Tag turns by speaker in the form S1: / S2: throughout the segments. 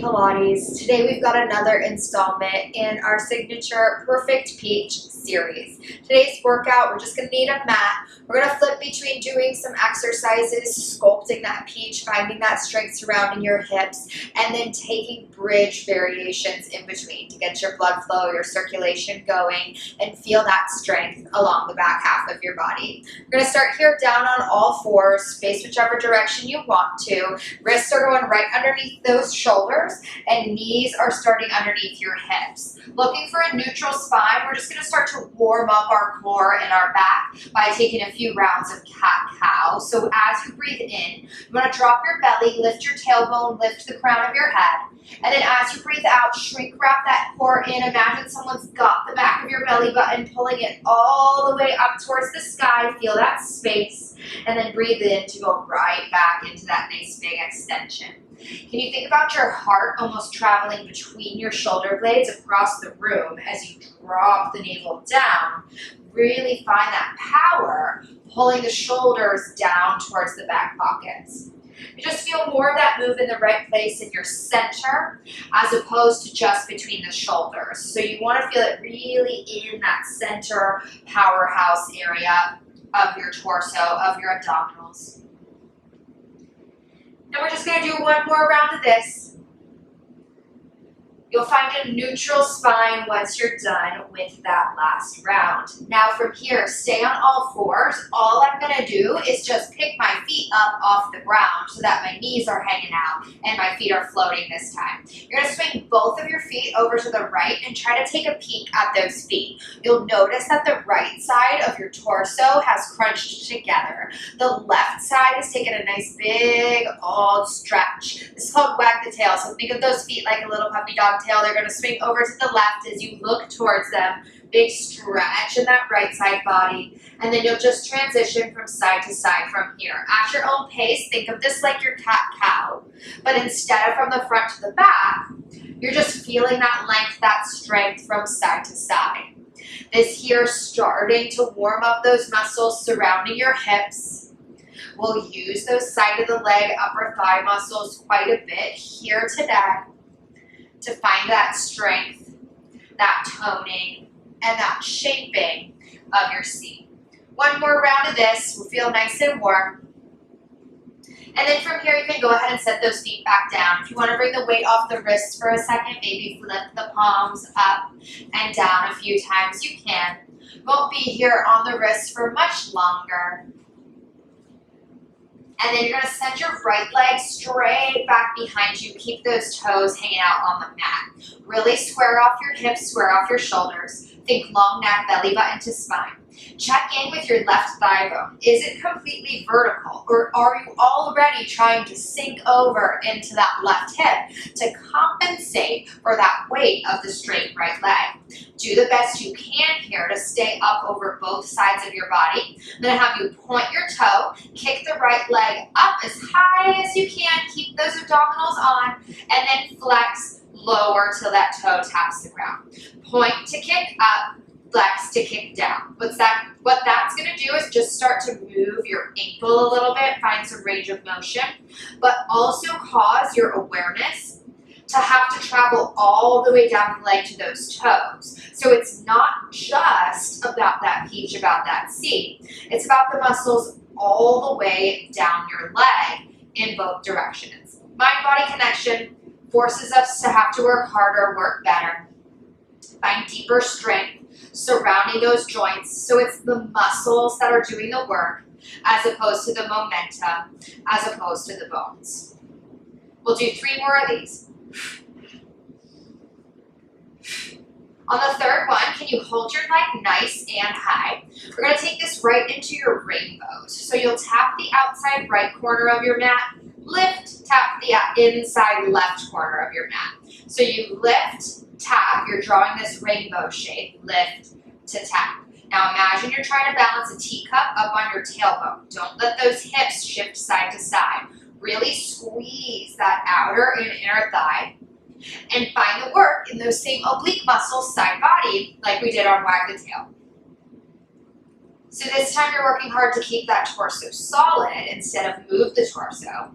S1: Pilates. Today we've got another installment in our signature Perfect Peach series. Today's workout, we're just going to need a mat. We're going to flip between doing some exercises, sculpting that peach, finding that strength surrounding your hips, and then taking bridge variations in between to get your blood flow, your circulation going, and feel that strength along the back half of your body. We're going to start here down on all fours, face whichever direction you want to. Wrists are going right underneath those shoulders, and knees are starting underneath your hips. Looking for a neutral spine, we're just going to start to warm up our core and our back by taking a few rounds of cat-cow. So as you breathe in, you want to drop your belly, lift your tailbone, lift the crown of your head. And then as you breathe out, shrink wrap that core in. Imagine someone's got the back of your belly button, pulling it all the way up towards the sky. Feel that space. And then breathe in to go right back into that nice big extension. Can you think about your heart almost traveling between your shoulder blades across the room as you drop the navel down? Really find that power pulling the shoulders down towards the back pockets. You just feel more of that move in the right place in your center as opposed to just between the shoulders. So you want to feel it really in that center powerhouse area of your torso, of your abdominals. And we're just going to do one more round of this. You'll find a neutral spine once you're done with that last round. Now from here, stay on all fours. All I'm going to do is just pick my feet up off the ground so that my knees are hanging out and my feet are floating this time. You're going to swing both of your feet over to the right and try to take a peek at those feet. You'll notice that the right side of your torso has crunched together. The left side is taking a nice big old stretch. This is called wag the tail. So think of those feet like a little puppy dog tail. They're going to swing over to the left as you look towards them. Big stretch in that right side body. And then you'll just transition from side to side from here. At your own pace, think of this like your cat-cow. But instead of from the front to the back, you're just feeling that length, that strength from side to side. This here starting to warm up those muscles surrounding your hips. We'll use those side of the leg, upper thigh muscles quite a bit here today to find that strength, that toning, and that shaping of your seat. One more round of this will feel nice and warm. And then from here, you can go ahead and set those feet back down. If you want to bring the weight off the wrists for a second, maybe flip the palms up and down a few times, you can. Won't be here on the wrists for much longer. And then you're going to send your right leg straight back behind you. Keep those toes hanging out on the mat. Really square off your hips, square off your shoulders. Think long neck, belly button to spine. Check in with your left thigh bone. Is it completely vertical, or are you already trying to sink over into that left hip to compensate for that weight of the straight right leg? Do the best you can here to stay up over both sides of your body. I'm going to have you point your toe, kick the right leg up as high as you can, keep those abdominals on, and then flex lower till that toe taps the ground. Point to kick up, flex to kick down. What that's going to do is just start to move your ankle a little bit, find some range of motion, but also cause your awareness to have to travel all the way down the leg to those toes. So it's not just about that peach, about that seat. It's about the muscles all the way down your leg in both directions. Mind-body connection forces us to have to work harder, work better, find deeper strength surrounding those joints. So it's the muscles that are doing the work as opposed to the momentum, as opposed to the bones. We'll do 3 more of these. On the third one, can you hold your leg nice and high? We're going to take this right into your rainbows. So you'll tap the outside right corner of your mat, lift, tap the inside left corner of your mat. So you lift, tap, you're drawing this rainbow shape, lift to tap. Now imagine you're trying to balance a teacup up on your tailbone. Don't let those hips shift side to side. Really squeeze that outer and inner thigh and find the work in those same oblique muscles, side body, like we did on wag the tail. So this time you're working hard to keep that torso solid instead of move the torso.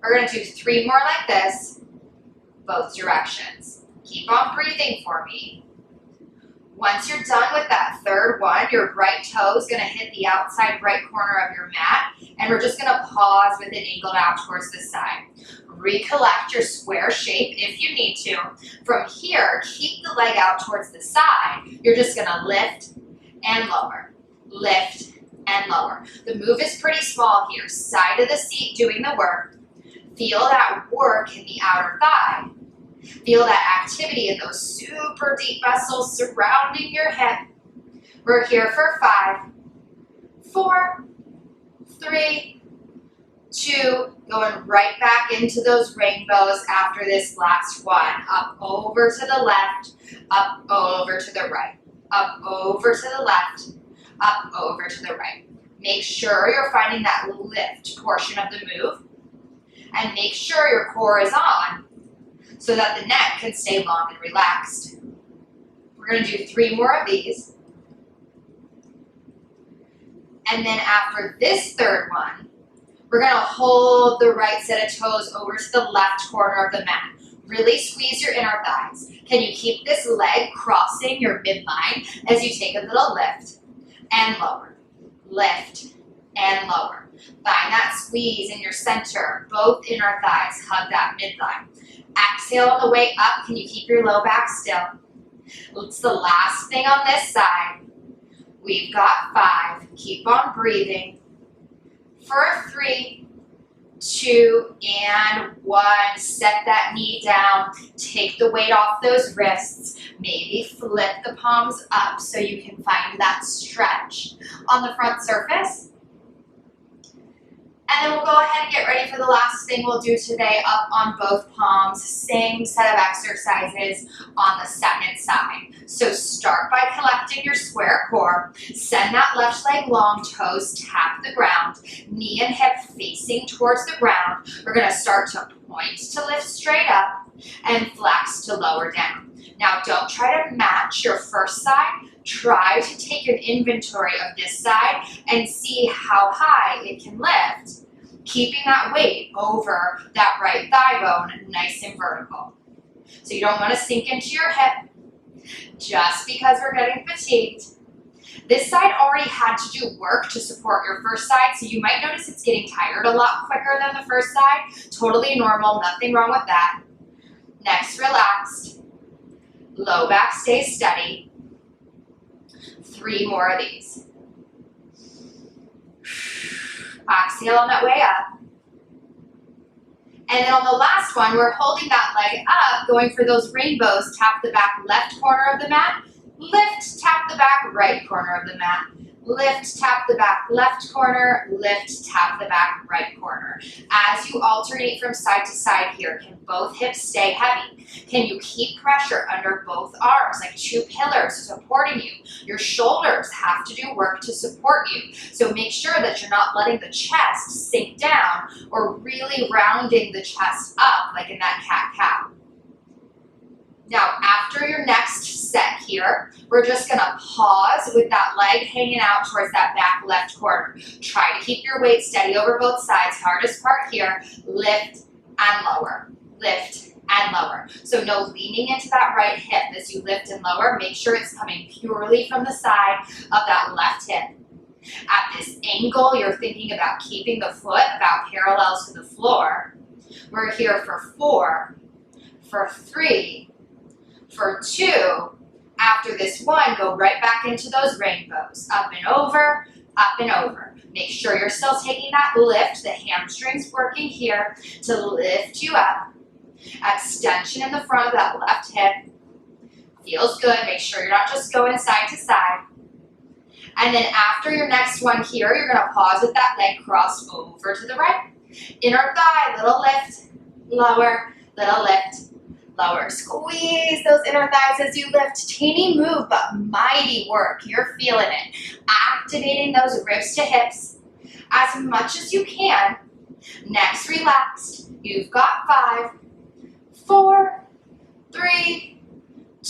S1: We're going to do 3 more like this. both directions. Keep on breathing for me. Once you're done with that third one, your right toe is going to hit the outside right corner of your mat, and we're just going to pause with it angled out towards the side. Recollect your square shape if you need to. From here, keep the leg out towards the side. You're just going to lift and lower, lift and lower. The move is pretty small here. Side of the seat doing the work. Feel that work in the outer thigh. Feel that activity in those super deep muscles surrounding your hip. We're here for 5, 4, 3, 2, going right back into those rainbows after this last one. Up over to the left, up over to the right, up over to the left, up over to the right. Make sure you're finding that lift portion of the move, and make sure your core is on so that the neck can stay long and relaxed. We're going to do 3 more of these. And then after this third one, we're going to hold the right set of toes over to the left corner of the mat. Really squeeze your inner thighs. Can you keep this leg crossing your midline as you take a little lift and lower, lift and lower. Find that squeeze in your center, both inner thighs, hug that midline. Exhale on the way up. Can you keep your low back still? It's the last thing on this side. We've got 5. Keep on breathing. For 3, 2, and 1. Set that knee down. Take the weight off those wrists. Maybe flip the palms up so you can find that stretch on the front surface. And then we'll go ahead and get ready for the last thing we'll do today, up on both palms. Same set of exercises on the second side. So start by collecting your square core. Send that left leg long, toes tap the ground, knee and hip facing towards the ground. We're going to start to point to lift straight up and flex to lower down. Now don't try to match your first side. Try to take an inventory of this side and see how high it can lift, keeping that weight over that right thigh bone nice and vertical. So you don't want to sink into your hip just because we're getting fatigued. This side already had to do work to support your first side, so you might notice it's getting tired a lot quicker than the first side. Totally normal, nothing wrong with that. Next, relaxed. Low back stays steady. 3 more of these. Exhale on that way up. And then on the last one, we're holding that leg up, going for those rainbows. Tap the back left corner of the mat. Lift, tap the back right corner of the mat. Lift, tap the back left corner. Lift, tap the back right corner. As you alternate from side to side here, can both hips stay heavy? Can you keep pressure under both arms like 2 pillars supporting you? Your shoulders have to do work to support you. So make sure that you're not letting the chest sink down or really rounding the chest up like in that cat-cow. Now, after your next set here, we're just going to pause with that leg hanging out towards that back left corner. Try to keep your weight steady over both sides. Hardest part here, lift and lower, lift and lower. So no leaning into that right hip as you lift and lower. Make sure it's coming purely from the side of that left hip. At this angle, you're thinking about keeping the foot about parallel to the floor. We're here for 4, for 3, for 2, after this one, go right back into those rainbows. Up and over, up and over. Make sure you're still taking that lift, the hamstrings working here to lift you up. Extension in the front of that left hip. Feels good. Make sure you're not just going side to side. And then after your next one here, you're going to pause with that leg crossed over to the right. Inner thigh, little lift, lower, little lift, lower. Squeeze those inner thighs as you lift. Teeny move, but mighty work. You're feeling it. Activating those ribs to hips as much as you can. Next, relaxed. You've got 5, 4, 3,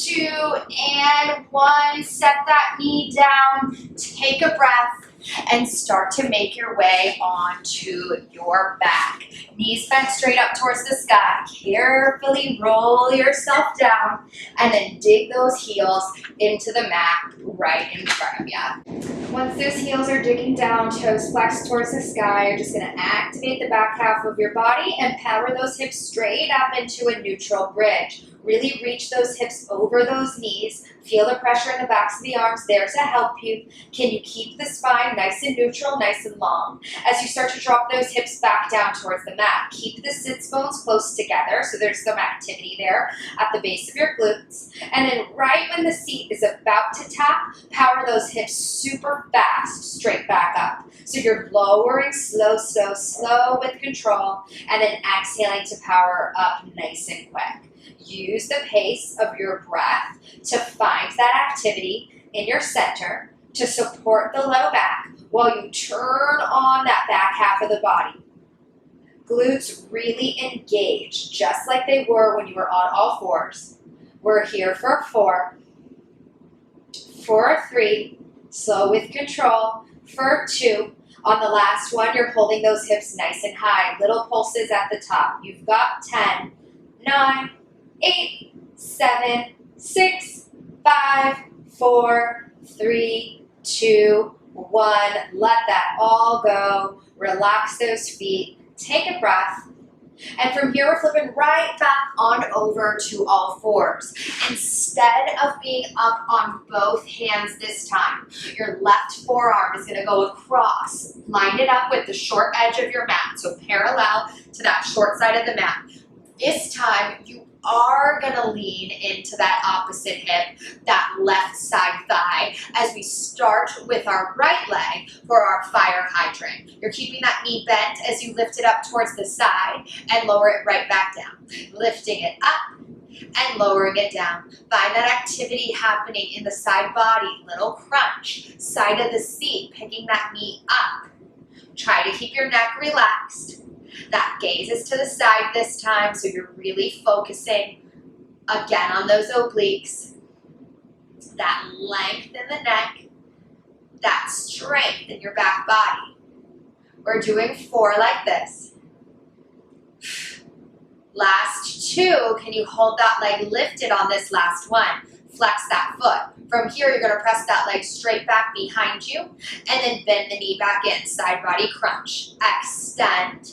S1: 2, and 1. Set that knee down, take a breath, and start to make your way onto your back. Knees bent straight up towards the sky. Carefully roll yourself down, and then dig those heels into the mat right in front of you. Once those heels are digging down, toes flexed towards the sky, you're just going to activate the back half of your body and power those hips straight up into a neutral bridge. Really reach those hips over those knees. Feel the pressure in the backs of the arms there to help you. Can you keep the spine nice and neutral, nice and long? As you start to drop those hips back down towards the mat, keep the sits bones close together so there's some activity there at the base of your glutes. And then right when the seat is about to tap, power those hips super fast straight back up. So you're lowering slow, slow, slow with control, and then exhaling to power up nice and quick. Use the pace of your breath to find that activity in your center to support the low back while you turn on that back half of the body. Glutes really engage just like they were when you were on all fours. We're here for 4, for 3, slow with control, for 2. On the last one, you're holding those hips nice and high. Little pulses at the top. You've got 10, 9, 8, 7, 6, 5, 4, 3, 2, 1. Let that all go. Relax those feet. Take a breath. And from here, we're flipping right back on over to all fours. Instead of being up on both hands this time, your left forearm is going to go across. Line it up with the short edge of your mat, so parallel to that short side of the mat. This time, you are going to lean into that opposite hip, that left side thigh, as we start with our right leg for our fire hydrant. You're keeping that knee bent as you lift it up towards the side and lower it right back down. Lifting it up and lowering it down. Find that activity happening in the side body. Little crunch. Side of the seat, picking that knee up. Try to keep your neck relaxed. That gaze is to the side this time, so you're really focusing again on those obliques. That length in the neck, that strength in your back body. We're doing 4 like this. Last 2, can you hold that leg lifted on this last one? Flex that foot. From here, you're going to press that leg straight back behind you and then bend the knee back in. Side body crunch. Extend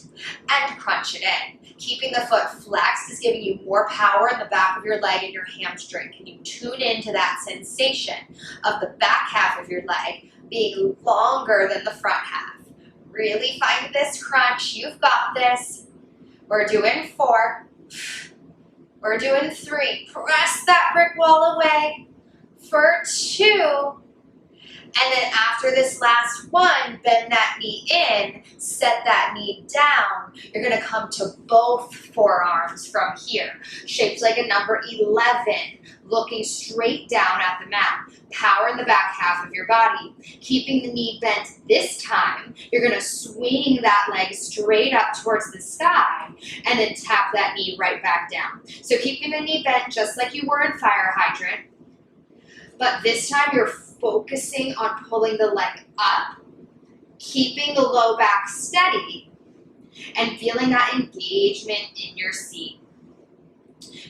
S1: and crunch it in. Keeping the foot flexed is giving you more power in the back of your leg and your hamstring. Can you tune into that sensation of the back half of your leg being longer than the front half? Really find this crunch. You've got this. We're doing 4. We're doing 3. Press that brick wall away. For 2. And then after this last one, bend that knee in, set that knee down. You're going to come to both forearms from here. Shaped like a number 11, looking straight down at the mat. Power in the back half of your body. Keeping the knee bent this time, you're going to swing that leg straight up towards the sky and then tap that knee right back down. So keeping the knee bent just like you were in fire hydrant, but this time you're focusing on pulling the leg up, keeping the low back steady, and feeling that engagement in your seat.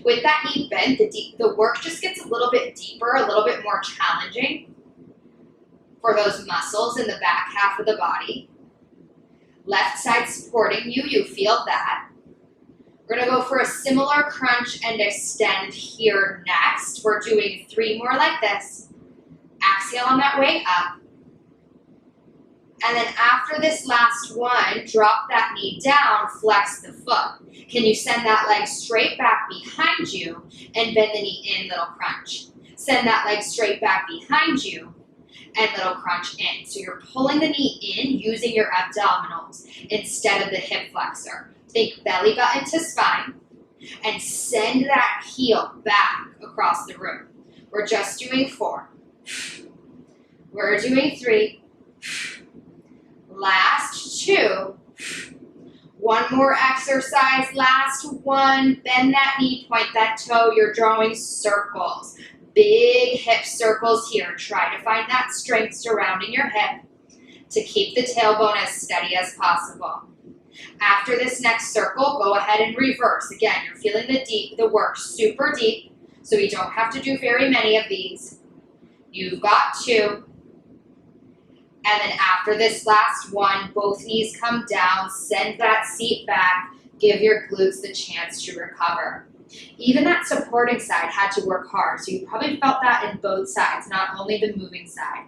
S1: With that knee bent, the work just gets a little bit deeper, a little bit more challenging for those muscles in the back half of the body. Left side supporting you, you feel that. We're going to go for a similar crunch and extend here next. We're doing 3 more like this. Exhale on that way up. And then after this last one, drop that knee down, flex the foot. Can you send that leg straight back behind you and bend the knee in, little crunch. Send that leg straight back behind you and little crunch in. So you're pulling the knee in using your abdominals instead of the hip flexor. Think belly button to spine and send that heel back across the room. We're just doing 4. We're doing 3. Last 2. One more exercise, last one. Bend that knee, point that toe. You're drawing circles. Big hip circles here. Try to find that strength surrounding your hip to keep the tailbone as steady as possible. After this next circle, go ahead and reverse. Again, you're feeling the work super deep, so you don't have to do very many of these. You've got 2. And then after this last one, both knees come down, send that seat back, give your glutes the chance to recover. Even that supporting side had to work hard, so you probably felt that in both sides, not only the moving side.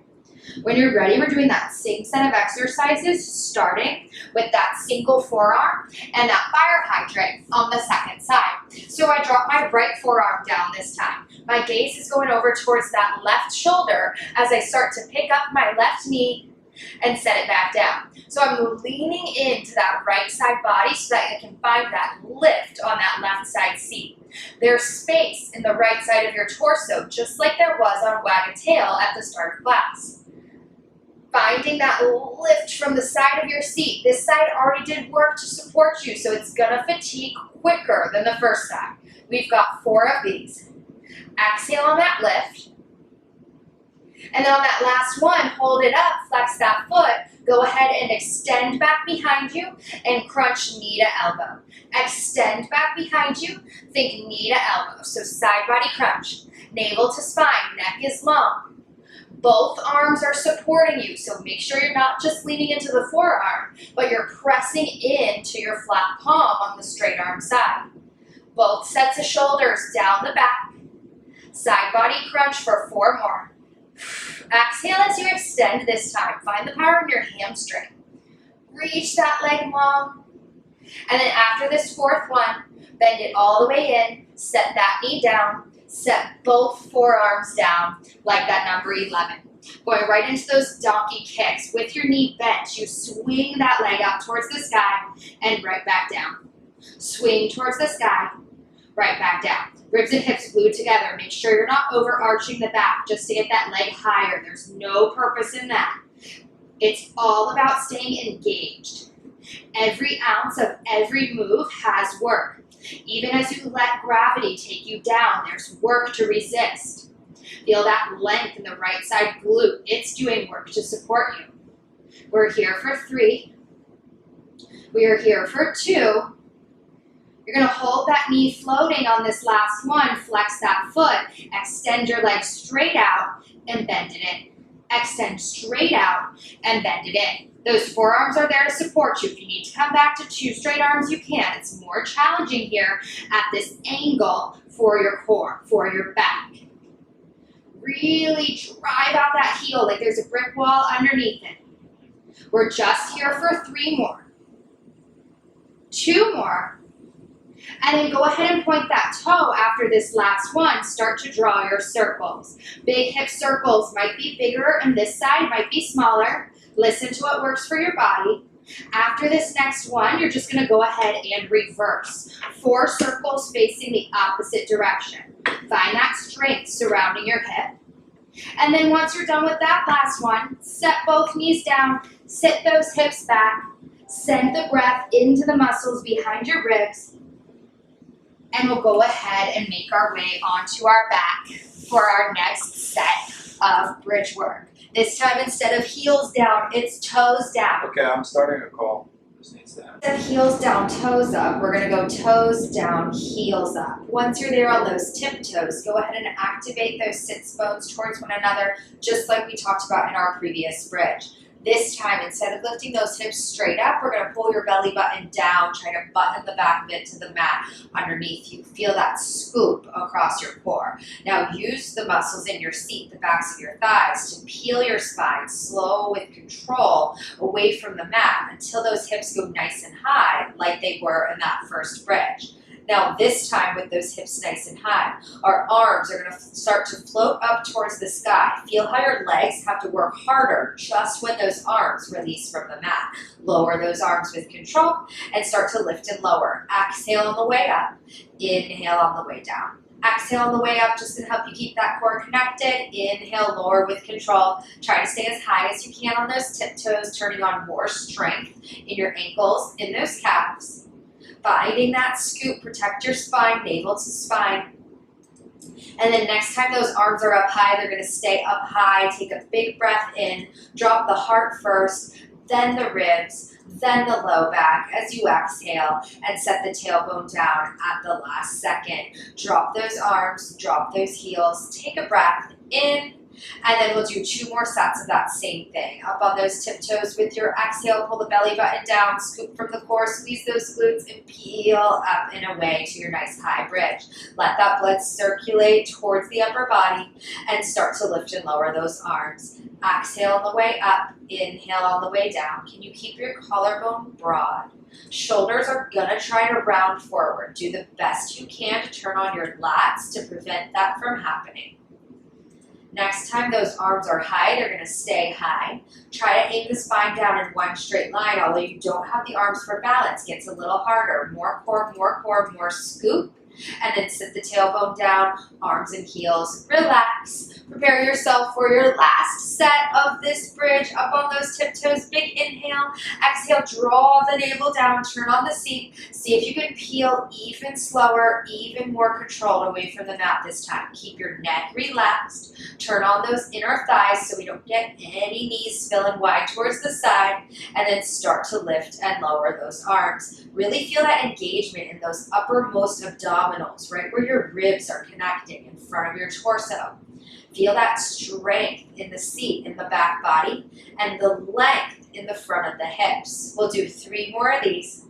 S1: When you're ready, we're doing that same set of exercises, starting with that single forearm and that fire hydrant on the second side. So I drop my right forearm down this time. My gaze is going over towards that left shoulder as I start to pick up my left knee and set it back down. So I'm leaning into that right side body so that I can find that lift on that left side seat. There's space in the right side of your torso, just like there was on Wag a Tail at the start of class. Finding that lift from the side of your seat. This side already did work to support you, so it's gonna fatigue quicker than the first side. We've got 4 of these. Exhale on that lift. And then on that last one, hold it up, flex that foot, go ahead and extend back behind you and crunch knee to elbow. Extend back behind you, think knee to elbow. So side body crunch, navel to spine, neck is long. Both arms are supporting you, so make sure you're not just leaning into the forearm, but you're pressing into your flat palm on the straight arm side. Both sets of shoulders down the back. Side body crunch for 4 more. Exhale as you extend this time. Find the power in your hamstring. Reach that leg long. And then after this 4th one, bend it all the way in, set that knee down, set both forearms down like that number 11. Going right into those donkey kicks. With your knee bent, you swing that leg up towards the sky and right back down. Swing towards the sky, right back down. Ribs and hips glued together. Make sure you're not overarching the back just to get that leg higher. There's no purpose in that. It's all about staying engaged. Every ounce of every move has work. Even as you let gravity take you down, there's work to resist. Feel that length in the right side glute. It's doing work to support you. We're here for 3. We are here for 2. You're going to hold that knee floating on this last one. Flex that foot. Extend your leg straight out and bend it in. Extend straight out and bend it in. Those forearms are there to support you. If you need to come back to 2 straight arms, you can. It's more challenging here at this angle for your core, for your back. Really drive out that heel like there's a brick wall underneath it. We're just here for 3 more. 2 more. And then go ahead and point that toe after this last one. Start to draw your circles. Big hip circles might be bigger and this side might be smaller. Listen to what works for your body. After this next one, you're just going to go ahead and reverse. 4 circles facing the opposite direction. Find that strength surrounding your hip. And then once you're done with that last one, set both knees down, sit those hips back, send the breath into the muscles behind your ribs, and we'll go ahead and make our way onto our back for our next set of bridge work. This time, instead of heels down, it's toes down.
S2: Okay, I'm starting a call. This needs to happen.
S1: Instead of heels down, toes up, we're gonna go toes down, heels up. Once you're there on those tiptoes, go ahead and activate those sits bones towards one another, just like we talked about in our previous bridge. This time, instead of lifting those hips straight up, we're gonna pull your belly button down, try to button the back of it to the mat underneath you. Feel that scoop across your core. Now use the muscles in your seat, the backs of your thighs, to peel your spine slow with control away from the mat until those hips go nice and high like they were in that first bridge. Now this time with those hips nice and high, our arms are going to start to float up towards the sky. Feel how your legs have to work harder just when those arms release from the mat. Lower those arms with control and start to lift and lower. Exhale on the way up, inhale on the way down. Exhale on the way up, just gonna help you keep that core connected. Inhale, lower with control. Try to stay as high as you can on those tiptoes, turning on more strength in your ankles, in those calves. Finding that scoop, protect your spine, navel to spine. And then next time those arms are up high, they're gonna stay up high. Take a big breath in, drop the heart first, then the ribs, then the low back as you exhale, and set the tailbone down at the last second. Drop those arms, drop those heels, take a breath in, and then we'll do 2 more sets of that same thing. Up on those tiptoes with your exhale, pull the belly button down, scoop from the core, squeeze those glutes, and peel up and away to your nice high bridge. Let that blood circulate towards the upper body and start to lift and lower those arms. Exhale on the way up, inhale on the way down. Can you keep your collarbone broad? Shoulders are gonna try to round forward. Do the best you can to turn on your lats to prevent that from happening. Next time those arms are high, they're gonna stay high. Try to aim the spine down in one straight line, although you don't have the arms for balance. It gets a little harder. More core, more scoop. And then sit the tailbone down, arms and heels, relax. Prepare yourself for your last set of this bridge. Up on those tiptoes, big inhale. Exhale, draw the navel down, turn on the seat. See if you can peel even slower, even more controlled away from the mat this time. Keep your neck relaxed. Turn on those inner thighs so we don't get any knees spilling wide towards the side. And then start to lift and lower those arms. Really feel that engagement in those uppermost abdominals, right where your ribs are connecting in front of your torso. Feel that strength in the seat, in the back body, and the length in the front of the hips. We'll do 3 more of these.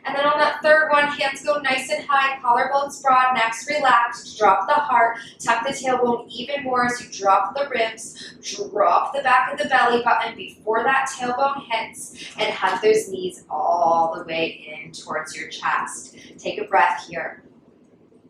S1: And then on that third one, hands go nice and high, collarbones broad, necks relaxed, drop the heart, tuck the tailbone even more as you drop the ribs, drop the back of the belly button before that tailbone hits, and hug those knees all the way in towards your chest. Take a breath here.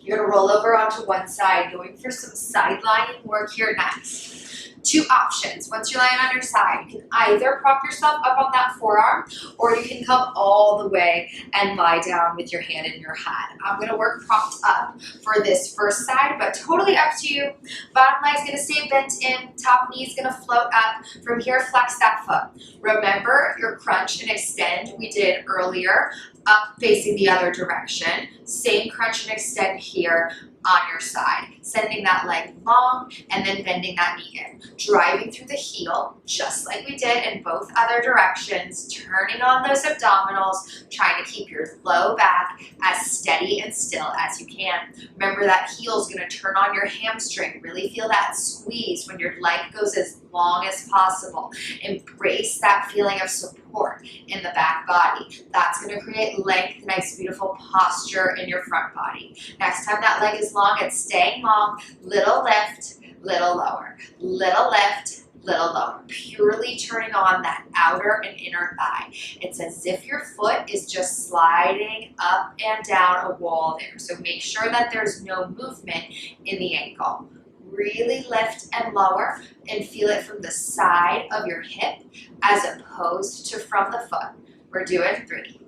S1: You're gonna roll over onto one side, going for some side lying work here next. 2 options. Once you're lying on your side, you can either prop yourself up on that forearm, or you can come all the way and lie down with your hand in your hat. I'm gonna work propped up for this first side, but totally up to you. Bottom leg's gonna stay bent in, top knee's gonna float up. From here, flex that foot. Remember your crunch and extend we did earlier, up facing the other direction. Same crunch and extend here on your side. Sending that leg long and then bending that knee in. Driving through the heel, just like we did in both other directions. Turning on those abdominals, trying to keep your low back as steady and still as you can. Remember that heel is going to turn on your hamstring. Really feel that squeeze when your leg goes as long as possible. Embrace that feeling of support in the back body. That's going to create length, nice, beautiful posture in your front body. Next time that leg is long, it's staying long. Little lift, little lower. Little lift, little lower. Purely turning on that outer and inner thigh. It's as if your foot is just sliding up and down a wall there. So make sure that there's no movement in the ankle. Really lift and lower and feel it from the side of your hip as opposed to from the foot. We're doing 3,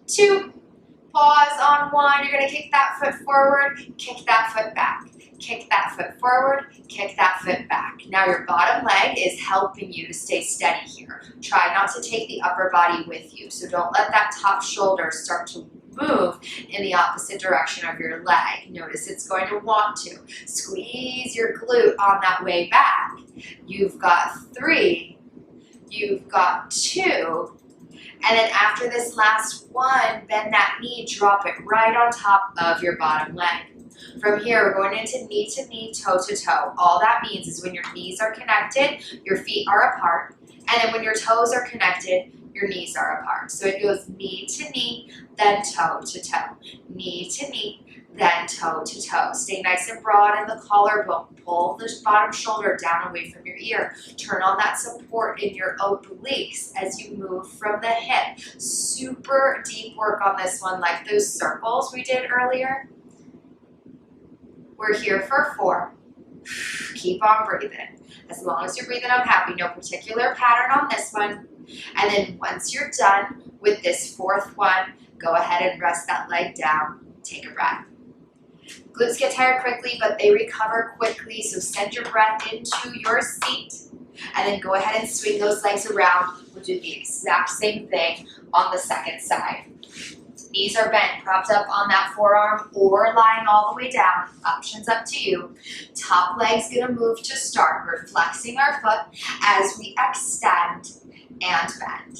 S1: 2, pause on 1. You're going to kick that foot forward, kick that foot back. Kick that foot forward, kick that foot back. Now your bottom leg is helping you to stay steady here. Try not to take the upper body with you. So don't let that top shoulder start to move in the opposite direction of your leg. Notice it's going to want to. Squeeze your glute on that way back. You've got 3, you've got 2, and then after this last one, bend that knee, drop it right on top of your bottom leg. From here, we're going into knee to knee, toe to toe. All that means is when your knees are connected, your feet are apart, and then when your toes are connected, your knees are apart. So it goes knee to knee, then toe to toe. Knee to knee, then toe to toe. Stay nice and broad in the collarbone. Pull the bottom shoulder down away from your ear. Turn on that support in your obliques as you move from the hip. Super deep work on this one, like those circles we did earlier. We're here for 4. Keep on breathing. As long as you're breathing, I'm happy. No particular pattern on this one. And then once you're done with this 4th one, Go ahead and rest that leg down. Take a breath. Glutes get tired quickly, but they recover quickly, so send your breath into your seat, and then go ahead and swing those legs around. We'll do the exact same thing on the second side. Knees are bent, propped up on that forearm or lying all the way down. Options up to you. Top leg's gonna move to start. We're flexing our foot as we extend and bend.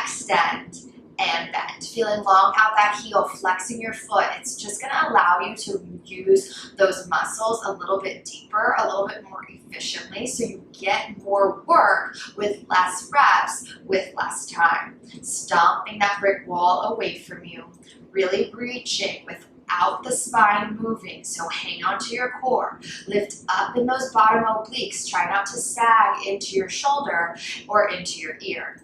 S1: Extend and bend. Feeling long out that heel, flexing your foot. It's just gonna allow you to use those muscles a little bit deeper, a little bit more efficiently, so you get more work with less reps, with less time. Stomping that brick wall away from you, really reaching without the spine moving, so hang on to your core. Lift up in those bottom obliques. Try not to sag into your shoulder or into your ear.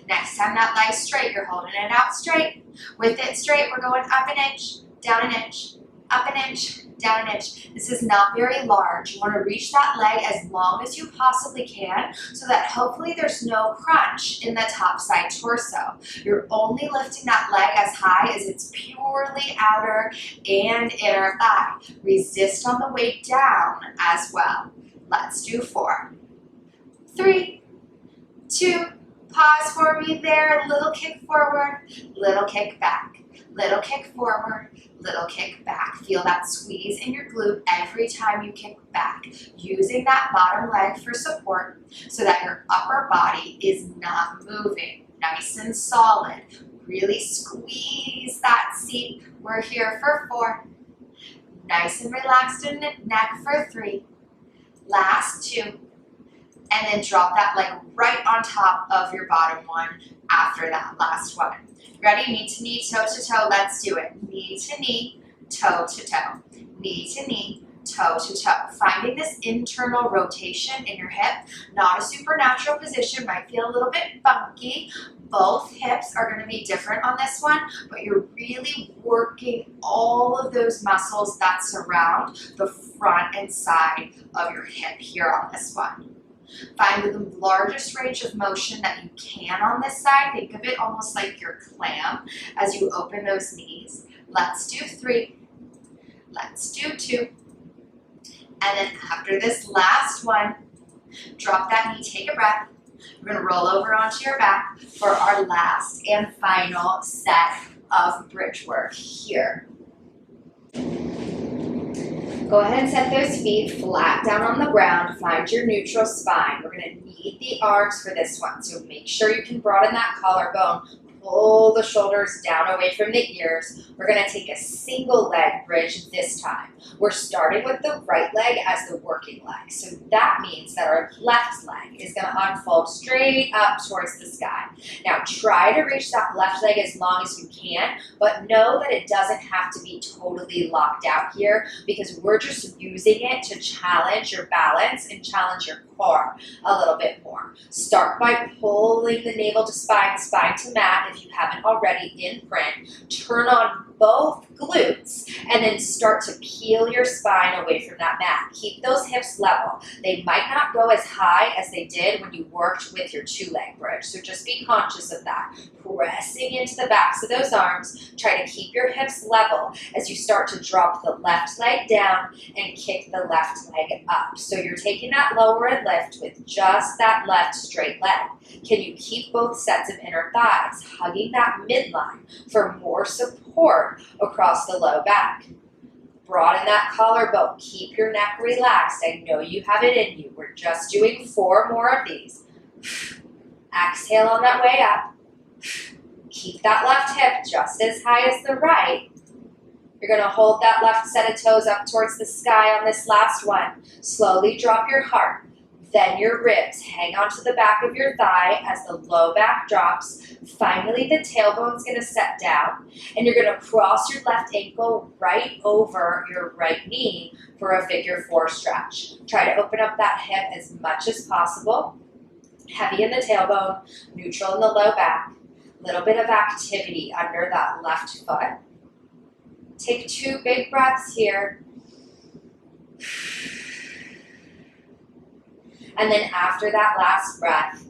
S1: Next time that leg's straight, you're holding it out straight. With it straight, we're going up an inch, down an inch, up an inch, down an inch. This is not very large. You want to reach that leg as long as you possibly can so that hopefully there's no crunch in the top side torso. You're only lifting that leg as high as it's purely outer and inner thigh. Resist on the way down as well. Let's do 4, 3, 2, pause for me there, little kick forward, little kick back, little kick forward, little kick back. Feel that squeeze in your glute every time you kick back, using that bottom leg for support so that your upper body is not moving. Nice and solid. Really squeeze that seat. We're here for 4. Nice and relaxed in the neck for 3. Last 2. And then drop that leg right on top of your bottom one after that last one. Ready? Knee to knee, toe to toe. Let's do it. Knee to knee, toe to toe. Knee to knee, toe to toe. Finding this internal rotation in your hip. Not a supernatural position. Might feel a little bit funky. Both hips are going to be different on this one, but you're really working all of those muscles that surround the front and side of your hip here on this one. Find the largest range of motion that you can on this side. Think of it almost like your clam as you open those knees. Let's do 3. Let's do 2. And then after this last one, drop that knee, take a breath. We're going to roll over onto your back for our last and final set of bridge work here. Go ahead and set those feet flat down on the ground. Find your neutral spine. We're going to need the arms for this one, so make sure you can broaden that collarbone. Pull the shoulders down away from the ears. We're going to take a single leg bridge this time. We're starting with the right leg as the working leg. So that means that our left leg is going to unfold straight up towards the sky. Now try to reach that left leg as long as you can, but know that it doesn't have to be totally locked out here because we're just using it to challenge your balance and challenge your core a little bit more. Start by pulling the navel to spine, spine to mat if you haven't already in print. Turn on both glutes and then start to peel your spine away from that mat. Keep those hips level. They might not go as high as they did when you worked with your 2-leg bridge, so just be conscious of that. Pressing into the backs of those arms. Try to keep your hips level as you start to drop the left leg down and kick the left leg up. So you're taking that lower and lift with just that left straight leg. Can you keep both sets of inner thighs, hugging that midline for more support across the low back? Broaden that collarbone. Keep your neck relaxed. I know you have it in you. We're just doing 4 more of these. Exhale on that way up. Keep that left hip just as high as the right. You're going to hold that left set of toes up towards the sky on this last one. Slowly drop your heart, then your ribs. Hang onto the back of your thigh as the low back drops. Finally, the tailbone's going to set down, and you're going to cross your left ankle right over your right knee for a figure 4 stretch. Try to open up that hip as much as possible. Heavy in the tailbone, neutral in the low back. Little bit of activity under that left foot. Take 2 big breaths here. And then after that last breath,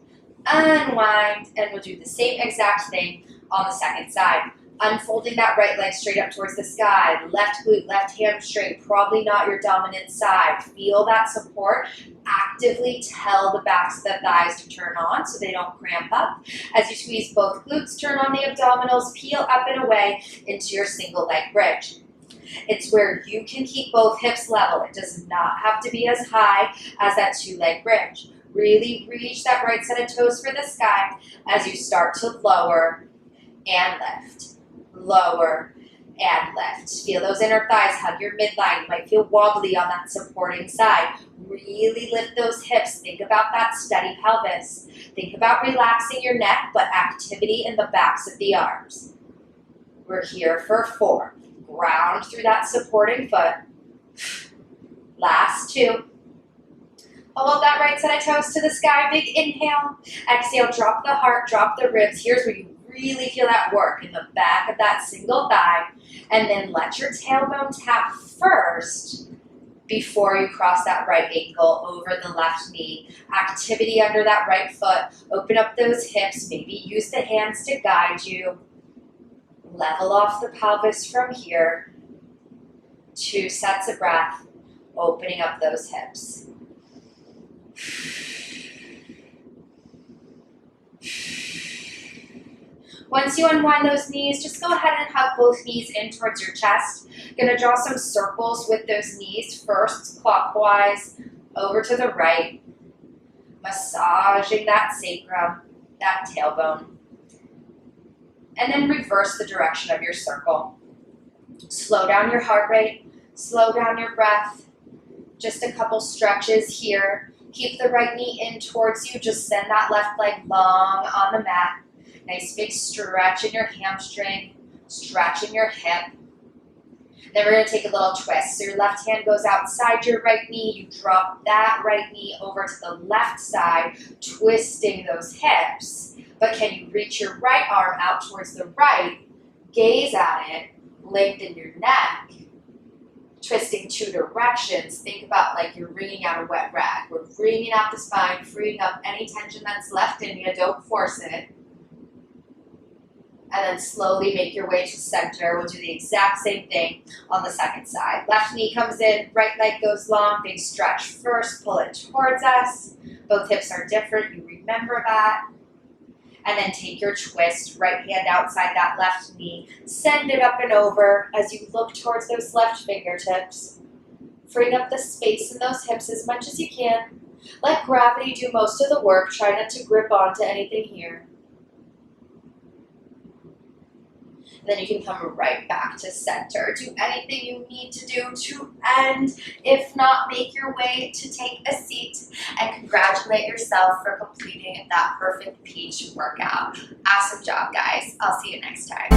S1: unwind, and we'll do the same exact thing On the second side, unfolding that right leg straight up towards the sky, left glute, left hamstring, probably not your dominant side. Feel that support. Actively tell the backs of the thighs to turn on so they don't cramp up. As you squeeze both glutes, turn on the abdominals, peel up and away into your single leg bridge. It's where you can keep both hips level. It does not have to be as high as that 2-leg bridge. Really reach that right set of toes for the sky as you start to lower and lift. Lower and lift. Feel those inner thighs, hug your midline. You might feel wobbly on that supporting side. Really lift those hips. Think about that steady pelvis. Think about relaxing your neck, but activity in the backs of the arms. We're here for 4. Ground through that supporting foot. Last 2. Hold that right side of toes to the sky. Big inhale. Exhale, drop the heart, drop the ribs. Here's where you really feel that work in the back of that single thigh. And then let your tailbone tap first before you cross that right ankle over the left knee. Activity under that right foot. Open up those hips. Maybe use the hands to guide you. Level off the pelvis from here. 2 sets of breath. Opening up those hips. Once you unwind those knees, just go ahead and hug both knees in towards your chest. You're going to draw some circles with those knees first, clockwise, over to the right, massaging that sacrum, that tailbone. And then reverse the direction of your circle. Slow down your heart rate, slow down your breath. Just a couple stretches here. Keep the right knee in towards you. Just send that left leg long on the mat. Nice big stretch in your hamstring, stretch in your hip. Then we're going to take a little twist. So your left hand goes outside your right knee. You drop that right knee over to the left side, twisting those hips. But can you reach your right arm out towards the right, gaze at it, lengthen your neck, twisting 2 directions. Think about like you're wringing out a wet rag. We're wringing out the spine, freeing up any tension that's left in you. Don't force it. And then slowly make your way to center. We'll do the exact same thing on the second side. Left knee comes in, right leg goes long, big stretch first, pull it towards us. Both hips are different, you remember that. And then take your twist, right hand outside that left knee. Send it up and over as you look towards those left fingertips. Freeing up the space in those hips as much as you can. Let gravity do most of the work. Try not to grip onto anything here. Then you can come right back to center. Do anything you need to do to end. If not, make your way to take a seat and congratulate yourself for completing that perfect peach workout. Awesome job, guys. I'll see you next time.